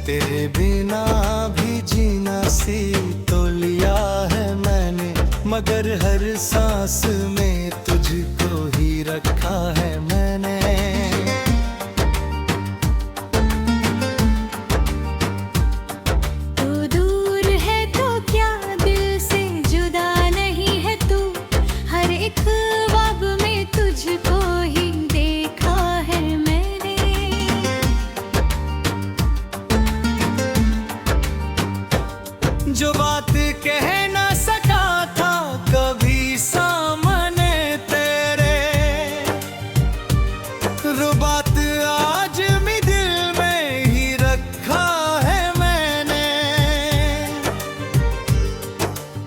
तेरे बिना भी जीना सी तो लिया है मैंने, मगर हर सांस में तुझको ही रखा है मैंने। तू दूर है तो क्या दिल से जुदा नहीं है तू, हर एक ख्वाब में तुझको ही देखा है मैंने। जो बात कह ना सका था कभी सामने तेरे, वो बात आज भी दिल में ही रखा है मैंने।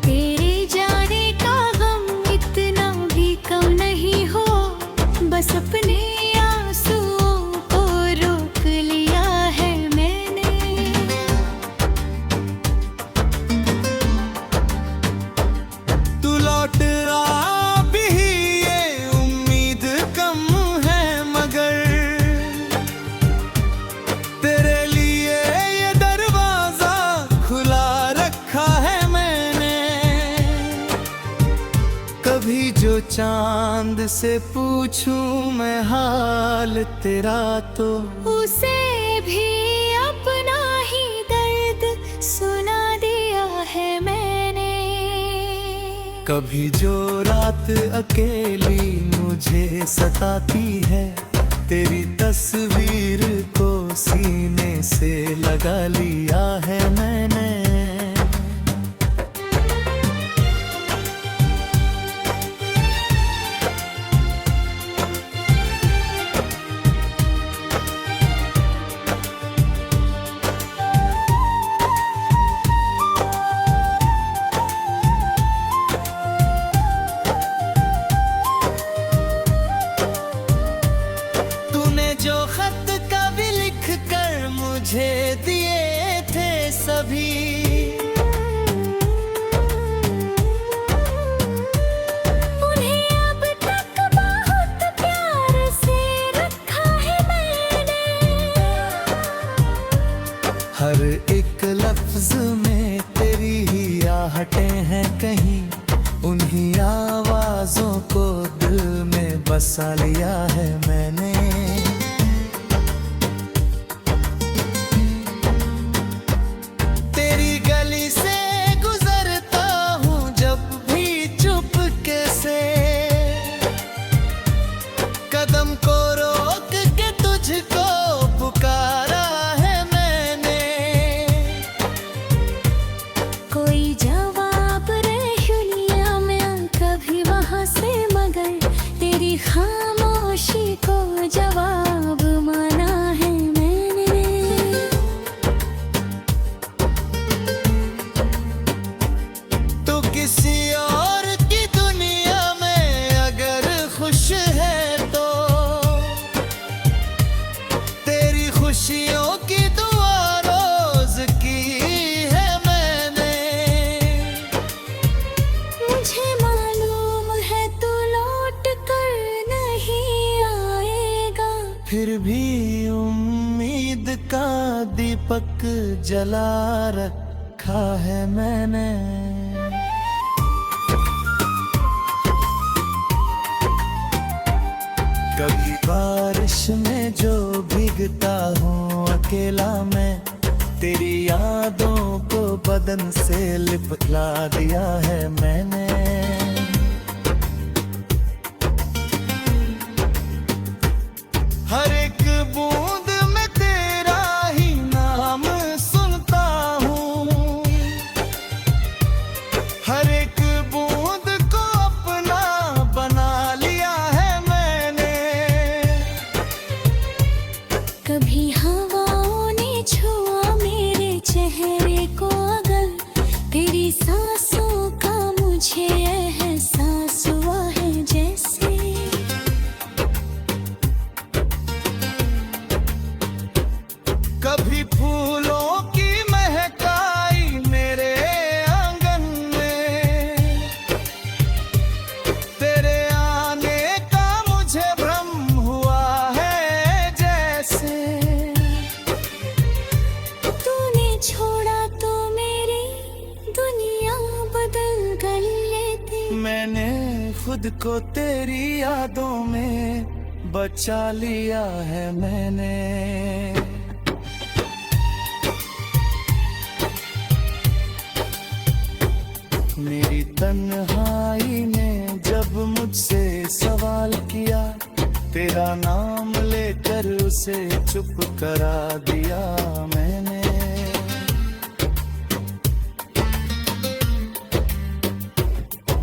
तेरे जाने का गम इतना भी कम नहीं हो, बस अपने आंसुओं को रोक लिया है मैंने। तू लौट आ भी ये उम्मीद कम है, मगर तेरे लिए ये दरवाजा खुला रखा है मैंने। कभी जो चांद से पूछूं मैं हाल तेरा, तो उसे भी अपना ही दर्द सुना दिया है मैंने। कभी जो रात अकेली मुझे सताती है, तेरी तस्वीर को सीने से लगा लिया है मैंने। तूने जो खत कभी लिख कर मुझे दिए थे सभी, उन्हें अब तक बहुत प्यार से रखा है मैंने। हर एक लफ्ज में तेरी ही आहटें हैं कहीं, उन्हीं आवाजों को दिल में बसा लिया है मैंने। तेरी गली से गुजरता हूँ जब भी चुपके से, कदम को रोक के तुझको पुकारा है मैंने। कोई जवाब दुनिया में कभी वहां से, मगर तेरी खामोशी को जवाब माना है मैंने। तो किसी और की दुनिया में अगर खुश है तो तेरी खुशियों की दुआ रोज की है मैंने। मुझे मालूम है तू लौट कर नहीं आएगा, फिर भी उम्मीद का दीपक जला रखा है मैंने। कभी बारिश में जो भीगता हूँ अकेला मैं, तेरी यादों को बदन से लिपटा दिया है मैंने। हर एक बूंद में तेरा ही नाम सुनता हूँ, हर एक बूंद को अपना बना लिया है मैंने। कभी हवाओं ने छुआ मेरे चेहरे को अगर, तेरी सांसों का मुझे एहसास हुआ है जैसे। कभी फूलों की महकाई मेरे आंगन में, तेरे आने का मुझे भ्रम हुआ है जैसे। तू खुद को तेरी यादों में बचा लिया है मैंने। मेरी तन्हाई ने जब मुझसे सवाल किया, तेरा नाम लेकर उसे चुप करा दिया मैंने।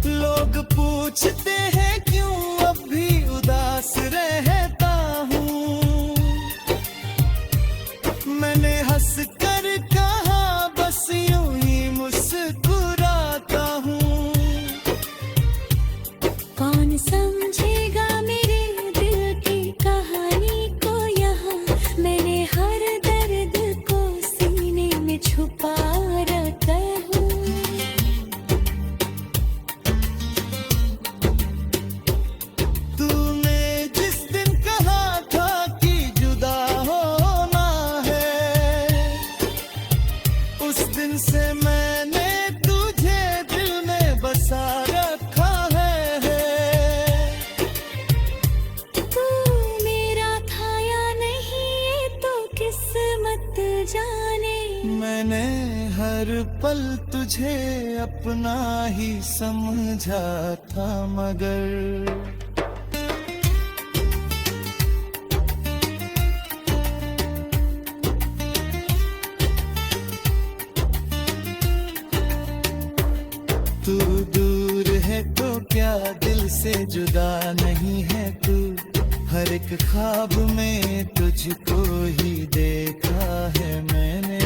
लोग पूछते हैं क्यों अब भी उदास रहता हूँ, मैंने हंस कर कहा बस यूं ही मुस्कुराता हूँ। कौन समझेगा मेरे दिल की कहानी को यहाँ, मैंने हर दर्द को सीने में छुपा रखा हूँ। तूने जिस दिन कहा था कि जुदा होना है, उस दिन से मैंने तुझे दिल में बसा रखा है। तू मेरा था या नहीं ये तो किस्मत जाने। मैंने हर पल तुझे अपना ही समझा था मगर तू दूर है तो क्या दिल से जुदा नहीं है तू, हर एक ख्वाब में तुझको ही देखा है मैंने।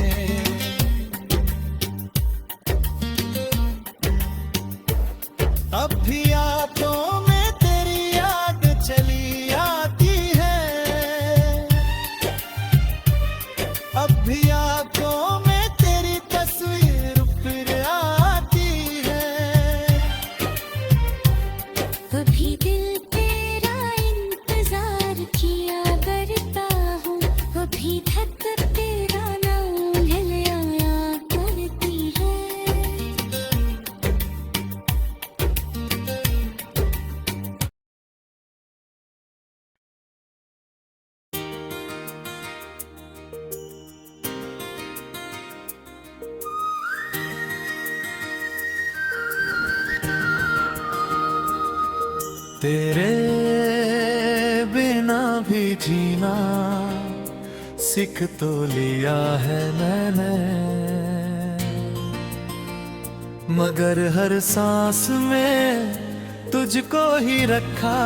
अब भी आंखों में तेरी याद चली आती है, अब भी आंखों में तेरी तस्वीर फिर आती है। अभी दिल तेरा इंतजार किया करता हूँ, अभी धक तेरा नाम हिलाया करती है। तेरे बिना भी जीना सीख तो लिया है मैंने, मगर हर सांस में तुझको ही रखा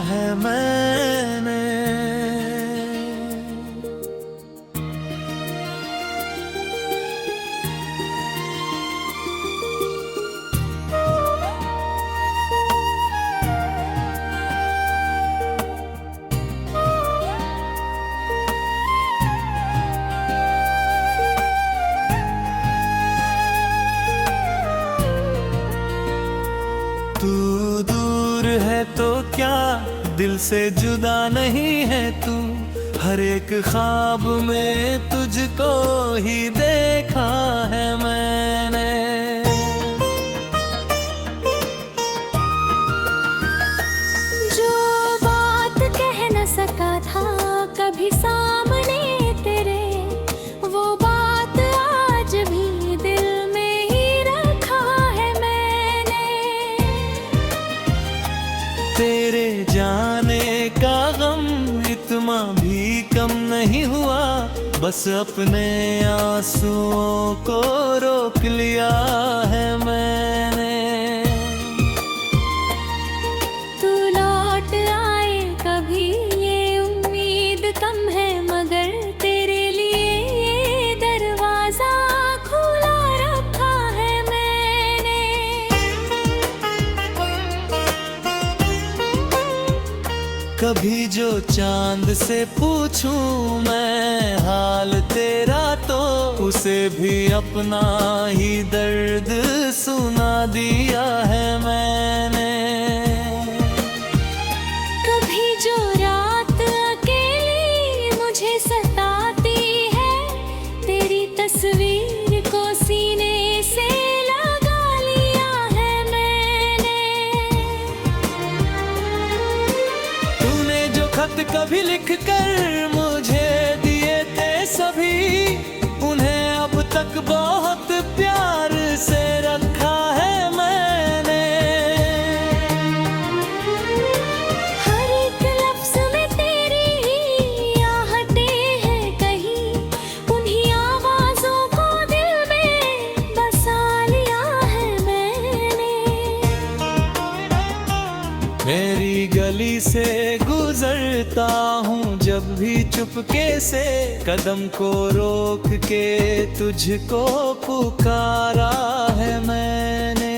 है मैंने। तू दूर है तो क्या दिल से जुदा नहीं है तू, हर एक ख्वाब में तुझको ही देखा है मैंने। जो बात कह न सका था कभी सामने तेरे, वो बात आज भी दिल में ही रखा है मैंने। तेरे जाने का गम इतना भी कम नहीं हुआ, बस अपने आंसुओं को रोक लिया है मैंने। तू लौट आए कभी ये उम्मीद कम है, मगर तेरे लिए ये दरवाजा खुला रखा है मैंने। कभी जो चांद से पूछूं मैं हाल तेरा, तो उसे भी अपना ही दर्द सुना दिया है मैंने। कभी जो रात अकेली मुझे सताती है, तेरी तस्वीर को सीने से लगा लिया है मैंने। खत कभी लिख कर मुझे दिए थे सभी, उन्हें अब तक बहुत प्यार से रखा है मैंने। हर एक लफ्ज में तेरी ही आहटें हैं कहीं, उन्हीं आवाजों को दिल में बसा लिया है मैंने। मेरी गली से गुजरता हूँ जब भी चुपके से, कदम को रोक के तुझको पुकारा है मैंने।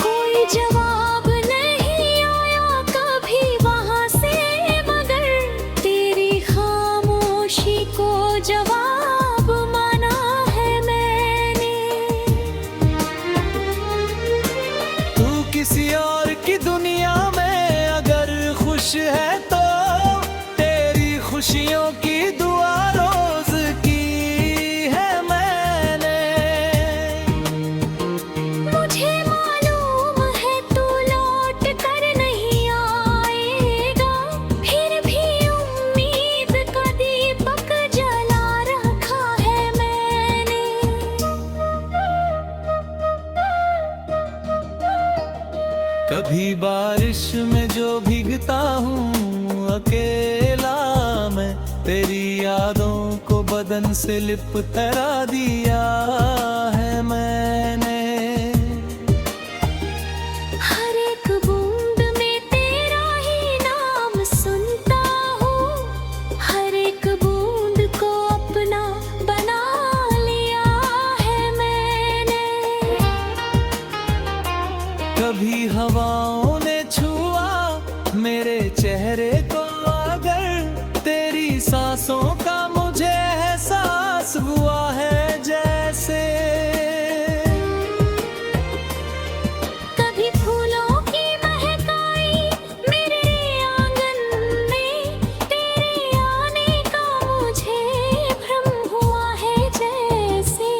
कोई जवाब नहीं आया कभी वहां से, मगर तेरी खामोशी को जवाब माना है मैंने। तू किसी और की दुनिया में अगर खुश है तो तेरी खुशियों की दुआ रोज की है मैंने। मुझे मालूम है तू लौट कर नहीं आएगा, फिर भी उम्मीद का दीपक जला रखा है मैंने। कभी बारिश में जो भीगता हूँ अकेला मैं, तेरी यादों को बदन से लिपटा दिया है मैंने। हर एक बूंद में तेरा ही नाम सुनता हूँ, हर एक बूंद को अपना बना लिया है मैंने। कभी हवाओं ने छुआ मेरे चेहरे को अगर, तेरी सांसों का मुझे एहसास हुआ है जैसे। कभी फूलों की महकाई मेरे आंगन में, तेरे आने का मुझे भ्रम हुआ है जैसे।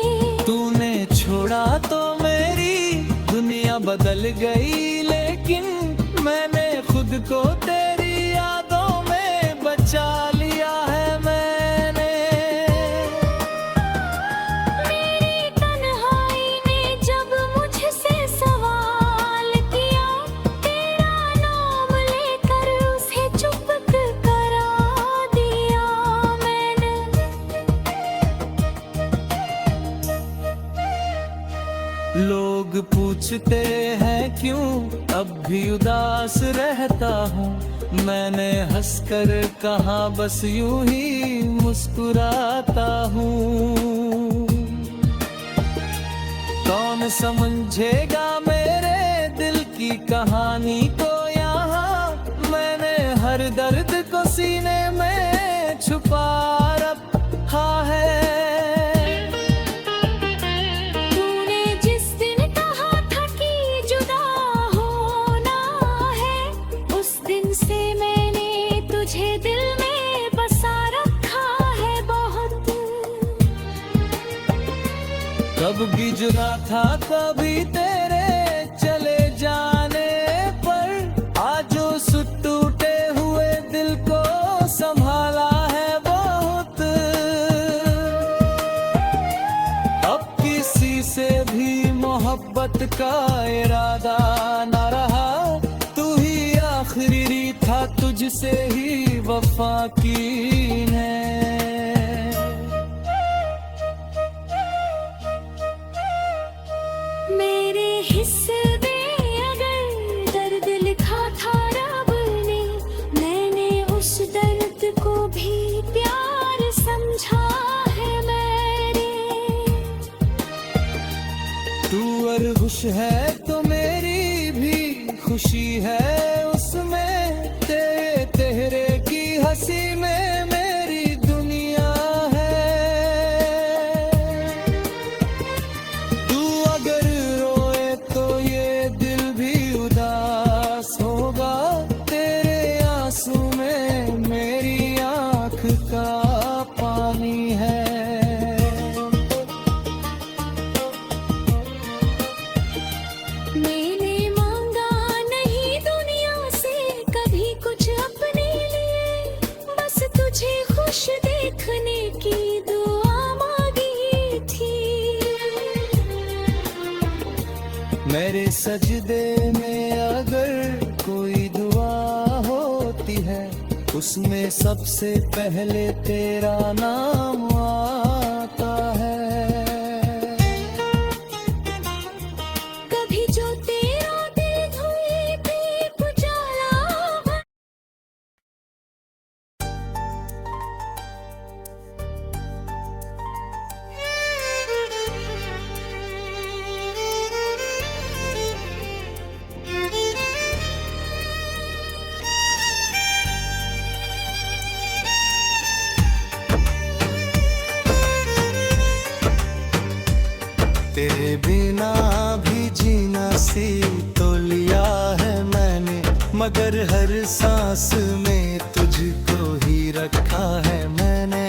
तूने छोड़ा तो मेरी दुनिया बदल गई, लेकिन मैंने खुद को तेरी यादों में बचा लिया है मैंने। मेरी तन्हाई ने जब मुझसे सवाल किया, तेरा नाम लेकर उसे चुप करा दिया मैंने। लोग पूछते हैं क्यों अब भी उदास रहता हूँ, मैंने हंसकर कहा बस यूं ही मुस्कुराता हूँ। कौन समझेगा मेरे दिल की कहानी को यहाँ, मैंने हर दर्द को सीने में छुपा रखा है। तूने जिस दिन कहा था कि जुदा होना है, उस दिन से मैंने तुझे दिल में बसा रखा है बहुत। कब भी जुदा था कभी तेरे चले जाने पर, आज उस टूटे हुए दिल को संभाला है बहुत। अब किसी से भी मोहब्बत का इरादा न रहा, तू ही आखिरी था तुझसे ही वफा की है। मेरे हिस्से में अगर दर्द लिखा था रब ने, मैंने उस दर्द को भी प्यार समझा है मैंने। तू अगर खुश है तो मेरी भी खुशी है उसमें, तेरे की हंसी में मेरी दुनिया है। तू अगर रोए तो ये दिल भी उदास होगा, तेरे आंसू में मेरी आँख का पानी है। मैंने मांगा नहीं दुनिया आकाश देखने की दुआ मांगी थी। मेरे सजदे में अगर कोई दुआ होती है, उसमें सबसे पहले तेरा नाम आता है। कभी जो तेरा दिल धुएं पे उजाला तेरे बिना भी जीना सीख तो लिया है मैंने, मगर हर सांस में तुझको ही रखा है मैंने।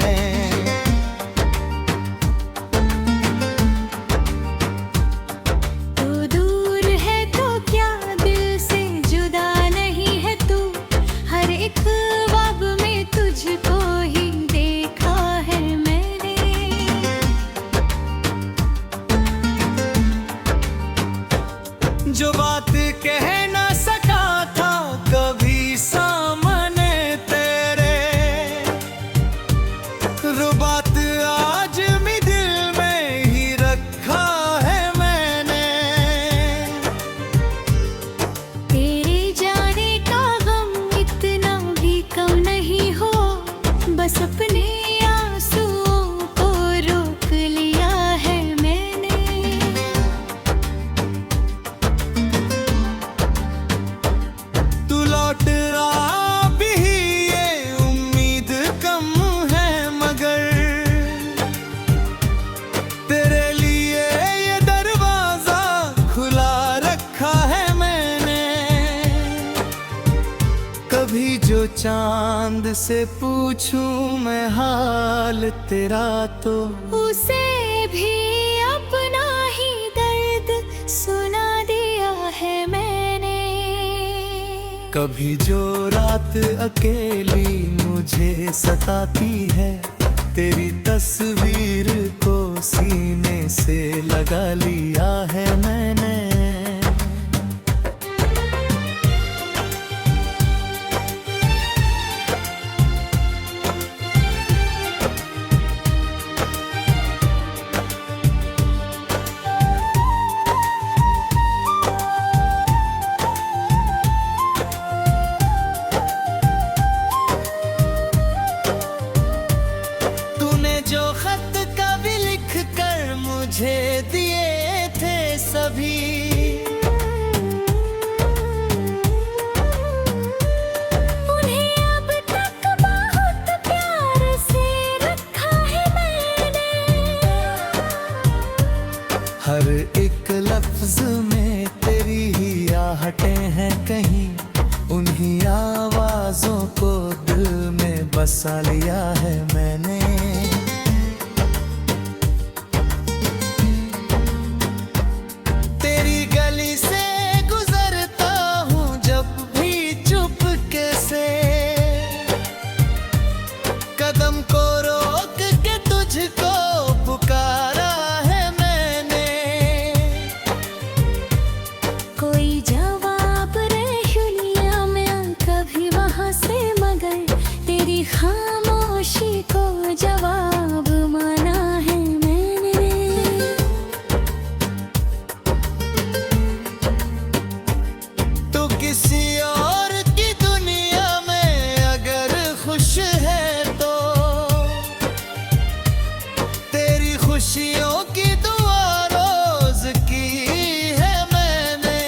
तू दूर है तो क्या दिल से जुदा नहीं है तू, हर एक ख्वाब में तुझको ही देखा है मैंने। जो बात कह ना सका था कभी सामने तेरे, वो बात आज भी दिल में ही रखा है मैंने। तेरे जाने का गम इतना भी कम नहीं हो, बस अपने आंसुओं को रोक लिया है मैंने। तू लौट आ भी ये उम्मीद कम है, मगर तेरे लिए ये दरवाजा खुला रखा है मैंने। कभी जो चांद से पूछूं मैं हाल तेरा, तो उसे भी अपना ही दर्द सुना दिया है मैंने। कभी जो रात अकेली मुझे सताती है, तेरी तस्वीर को सीने से लगा लिया है मैंने। तूने जो खत कभी लिख कर मुझे दिए थे सभी, उन्हें अब तक बहुत प्यार से रखा है मैंने। हर एक लफ्ज में तेरी ही आहटें हैं कहीं, उन्हीं आवाजों को दिल में बसा लिया है मैंने। तेरी गली से गुजरता हूँ जब भी चुपके से, कदम को रोक के तुझको पुकारा है मैंने। कोई जवाब दुनिया में कभी वहां से, मगर तेरी खामोशी को जवाब माना है मैंने। तो किसी और की दुनिया में अगर खुश है, तो तेरी खुशियों की दुआ रोज की है मैंने।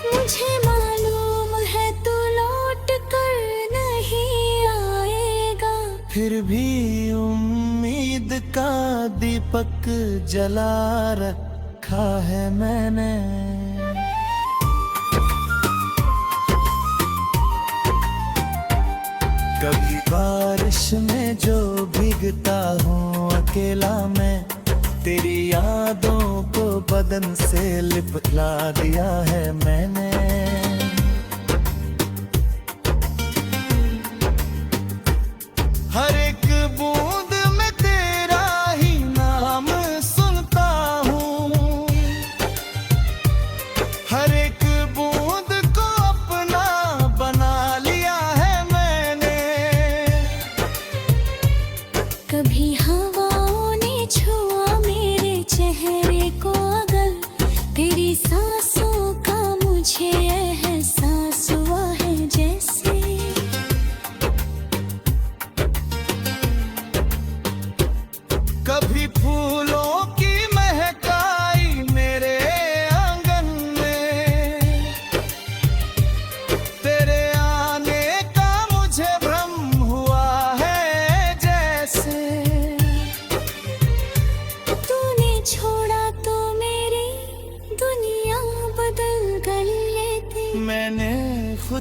मुझे मालूम है तू लौट कर नहीं आएगा, फिर भी उम्मीद का दीपक जला रखा है मैंने। कभी बारिश में जो भीगता हूँ अकेला मैं, तेरी यादों को बदन से लिपटा दिया है मैंने।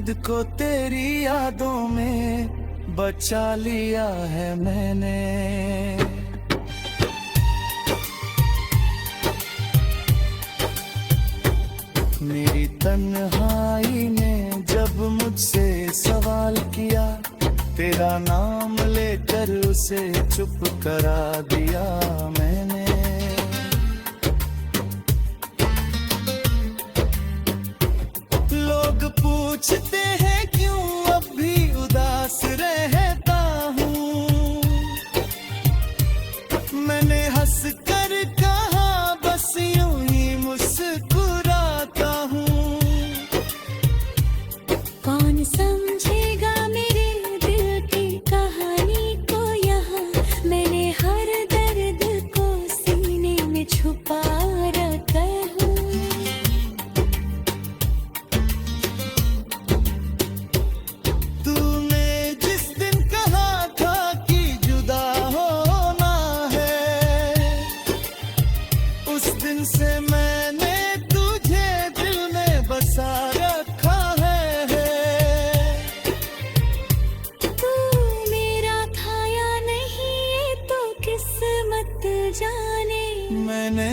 खुद को तेरी यादों में बचा लिया है मैंने। मेरी तन्हाई ने जब मुझसे सवाल किया, तेरा नाम लेकर उसे चुप करा दिया मैंने। लोग पूछते हैं क्यों अब भी उदास रहता हूँ, मैंने हंस कर कहा बस यूं ही मुस्कुराता हूँ। कौन समझेगा मेरे दिल की कहानी को यहाँ, मैंने हर दर्द को सीने में छुपा रखा हूँ। तूने जिस दिन कहा था कि जुदा होना है, उस दिन से मैंने तुझे दिल में बसा रखा है। तू मेरा था या नहीं ये तो किस्मत जाने। मैंने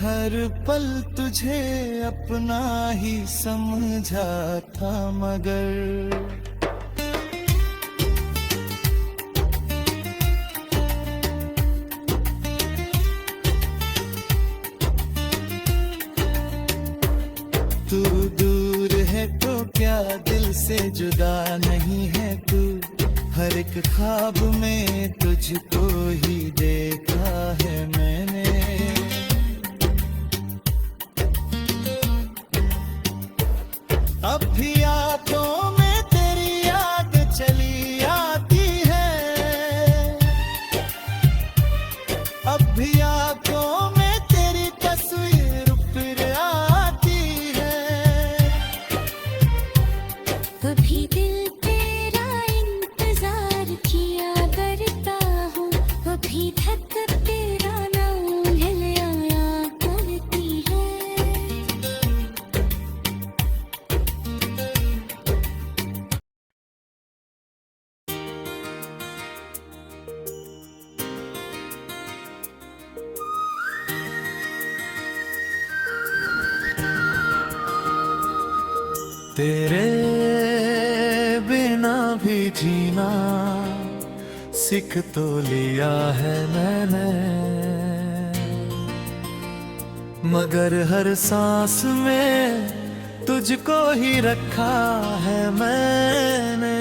हर पल तुझे अपना ही समझा था मगर तू दूर है तो क्या दिल से जुदा नहीं है तू, हर एक ख्वाब में तुझको ही देखा है मैंने। अब भी आंखों में तेरी याद चली आती है, अब भी आंखों में तेरी तस्वीर फिर आती है। कभी दिल तेरा इंतजार किया करता हूँ, कभी धक तेरा नाम आया करती है। तेरे बिना भी जीना सीख तो लिया है मैंने, मगर हर सांस में तुझको ही रखा है मैंने।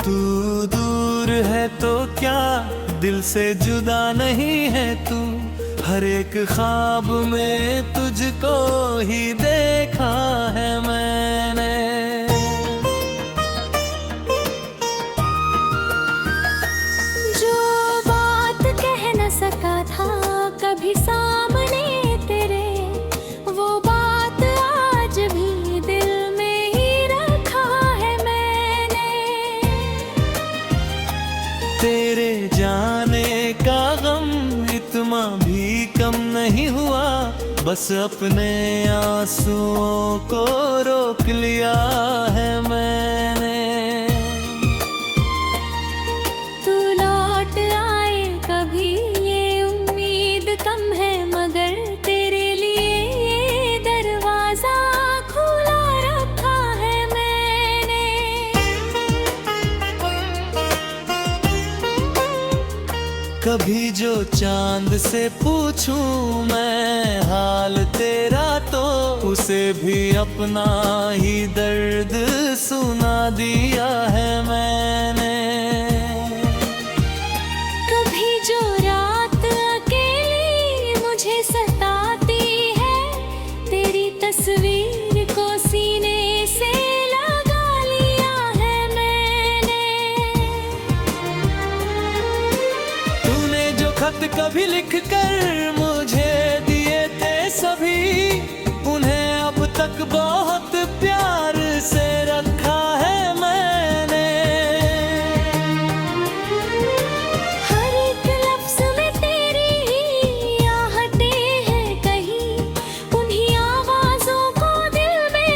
तू दूर है तो क्या दिल से जुदा नहीं है तू, हर एक ख्वाब में तुझको ही देखा है मैंने। जो बात कह न सका था कभी सामने तेरे, वो बात आज भी दिल में ही रखा है मैंने। तेरे जाने का गम इतना भी कम नहीं हुआ, बस अपने आंसुओं को रोक लिया है मैंने। तू लौट आए कभी ये उम्मीद कम है, मगर तेरे लिए ये दरवाजा खुला रखा है मैंने। कभी जो चांद से पूछूं मैं हाल तेरा, तो उसे भी अपना ही दर्द सुना दिया है मैंने। कभी जो रात अकेली मुझे सताती है, तेरी तस्वीर को सीने से लगा लिया है मैंने। तू कभी लिख कर मुझे दिए थे सभी, उन्हें अब तक बहुत प्यार से रखा है मैंने। हर एक लफ्ज में तेरी ही आहटें हैं कहीं, उन्हीं आवाजों को दिल में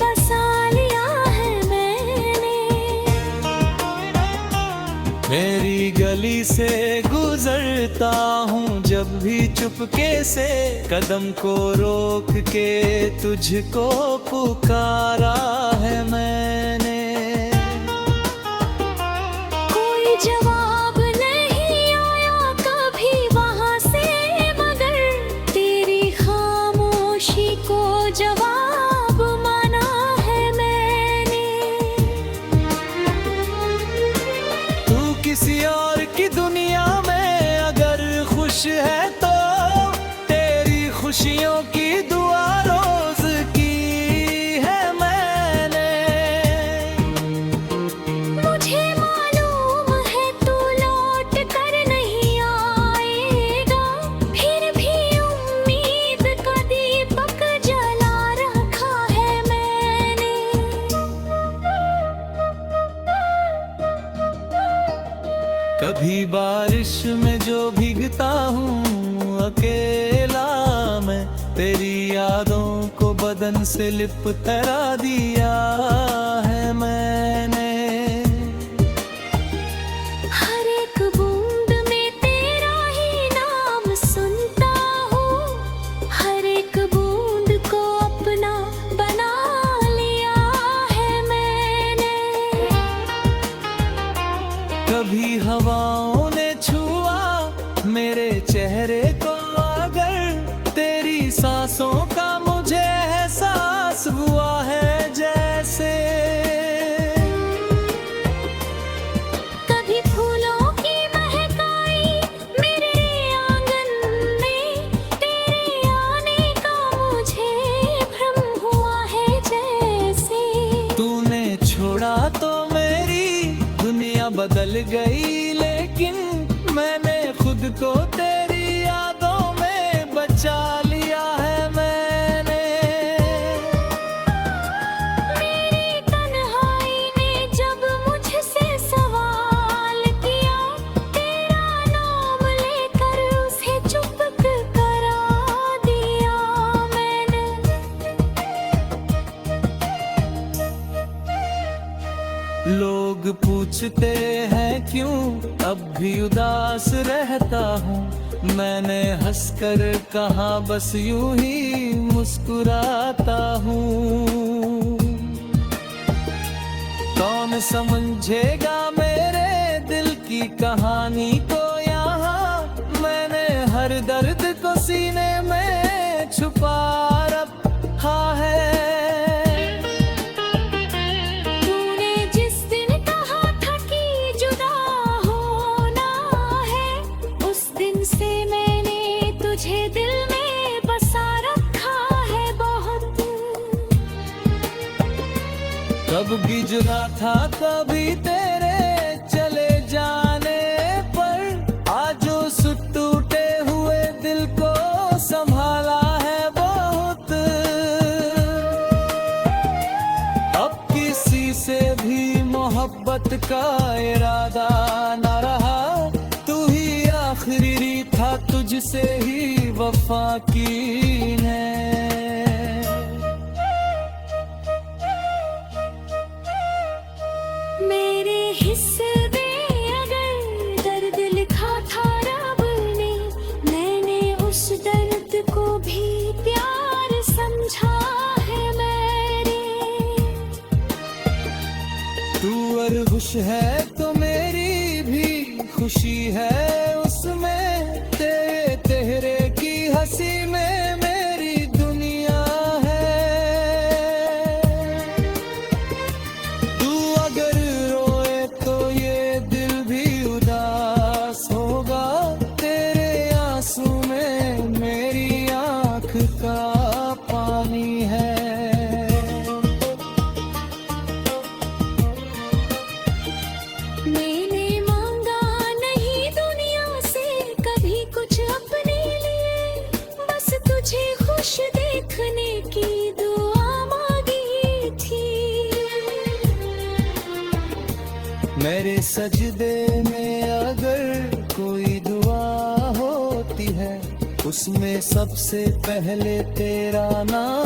बसा लिया है मैंने। मेरी गली से गुजरता हूँ जब भी चुपके से, कदम को रोक के तुझको पुकारा है मैंने। कोई जवाब नहीं आया कभी वहां से, मगर तेरी खामोशी को जवाब माना है मैंने। तू किसी और की दुनिया में अगर खुश है तो तेरी खुशियों की दुआ रोज की है मैंने। मुझे मालूम है तू लौट कर नहीं आएगा, फिर भी उम्मीद का दीपक जला रखा है मैंने। कभी बारिश में जो भीगता हूँ अकेला मैं, तेरी यादों को बदन से लिपटा दिया है मैंने। हर एक बूंद में तेरा ही नाम सुनता हूँ, हर एक बूंद को अपना बना लिया है मैंने। कभी हवाओं ने छुआ मेरे चेहरे को अगर, तेरी सांसों का मुझे एहसास हुआ है जैसे। कभी फूलों की महकाई मेरे आंगन में, तेरे आने का मुझे भ्रम हुआ है जैसे। तूने छोड़ा तो मेरी दुनिया बदल गई, लेकिन मैंने खुद को तेरी यादों में बचा लिया है मैंने। मेरी तन्हाई ने जब मुझसे सवाल किया, तेरा नाम लेकर उसे चुप करा दिया मैंने। लोग पूछते हैं क्यों अब भी उदास रहता हूँ, मैंने हंसकर कहा बस यूं ही मुस्कुराता हूँ। कौन समझेगा मेरे दिल की कहानी को यहाँ, मैंने हर दर्द को सीने में छुपा रखा है। तूने जिस दिन कहा था कि जुदा होना है, उस दिन से मैंने तुझे दिल में बसा रखा है बहुत। कब गिजरा था कभी तेरे चले जाने पर, आज उस टूटे हुए दिल को संभाला है बहुत। अब किसी से भी मोहब्बत का इरादा न रहा, तू ही आखिरी था तुझसे ही वफा की है। मेरे हिस्से में अगर दर्द लिखा था रब ने, मैंने उस दर्द को भी प्यार समझा है मेरे। तू अगर खुश है तो मेरी भी खुशी है उसमें, तेरे चेहरे की हंसी में मेरी दुनिया है। तू अगर रोए तो ये दिल भी उदास होगा, तेरे आंसू में मेरी आँख का पानी है। मैंने मांगा नहीं दुनिया से कभी मेरे सजदे में अगर कोई दुआ होती है, उसमें सबसे पहले तेरा नाम